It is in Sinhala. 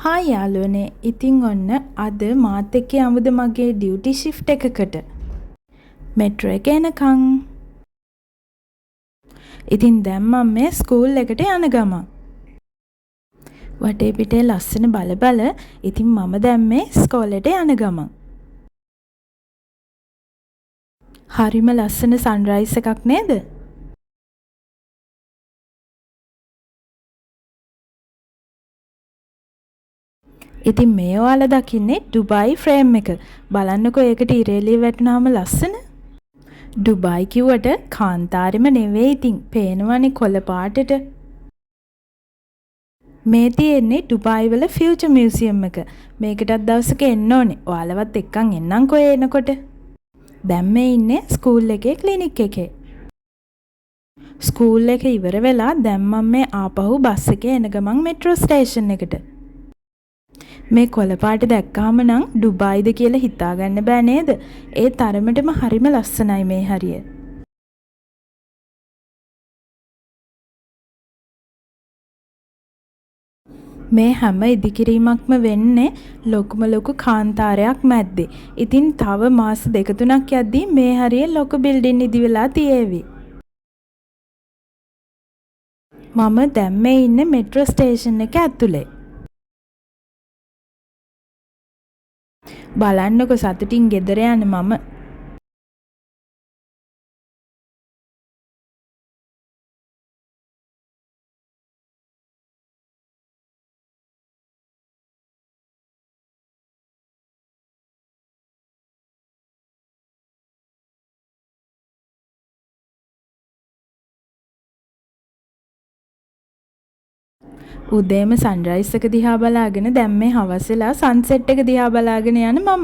හා යාළුවනේ, ඉතින් ඔන්න අද මාත් එක්ක යමුද මගේ ඩියුටි ෂිෆ්ට් එකකට. මෙට්‍රෝ එක එනකන්. ඉතින් දැන් මම මේ ස්කූල් එකට යන ගමන්. වටේ පිටේ ලස්සන බල ඉතින් මම දැන් මේ ස්කෝලේට යන ගමන්. හරිම ලස්සන සන්රයිස් එකක් නේද? ඉතින් මේ ඔයාලා දකින්නේ ඩුබායි ෆ්‍රේම් එක. බලන්නකෝ ඒකට ඉරේලිය වැටුනහම ලස්සන. ඩුබායි කිව්වට කාන්තාරෙම නෙවෙයි ඉතින්. පේනවනේ කොළ පාටට. මේ තියෙන්නේ ඩුබායි වල ෆියුචර් මියුසියම් එක. මේකටත් දවසක එන්න ඕනේ. ඔයාලවත් එක්කන් එන්නම්කෝ එනකොට. දැන් මේ ඉන්නේ ස්කූල් එකේ ක්ලිනික් එකේ. ස්කූල් එක ඉවර වෙලා දැන් මම මේ ආපහු බස් එකේ එන ගමන් මෙට්‍රෝ ස්ටේෂන් එකට. මේ කොළ පාට දැක්කාම නම් ඩුබායිද කියලා හිතාගන්න බෑ නේද? ඒ තරමටම හරිම ලස්සනයි මේ හරිය. මේ හැම ඉදිකිරීමක්ම වෙන්නේ ලොකු කාන්තාරයක් මැද්දේ. ඉතින් තව මාස 2-3ක් යද්දී මේ හරිය ලොකු බිල්ඩින් ඉදි වෙලා තියේවි. මම දැන් මේ ඉන්නේ මෙට්‍රෝ ස්ටේෂන් එක ඇතුලේ. බලන්නකො සතුටින් ගෙදර යන මම. උදේම සන්රයිස් එක දිහා බලාගෙන දැන් මේ හවස වෙලා සන්සෙට් එක දිහා බලාගෙන යන මම.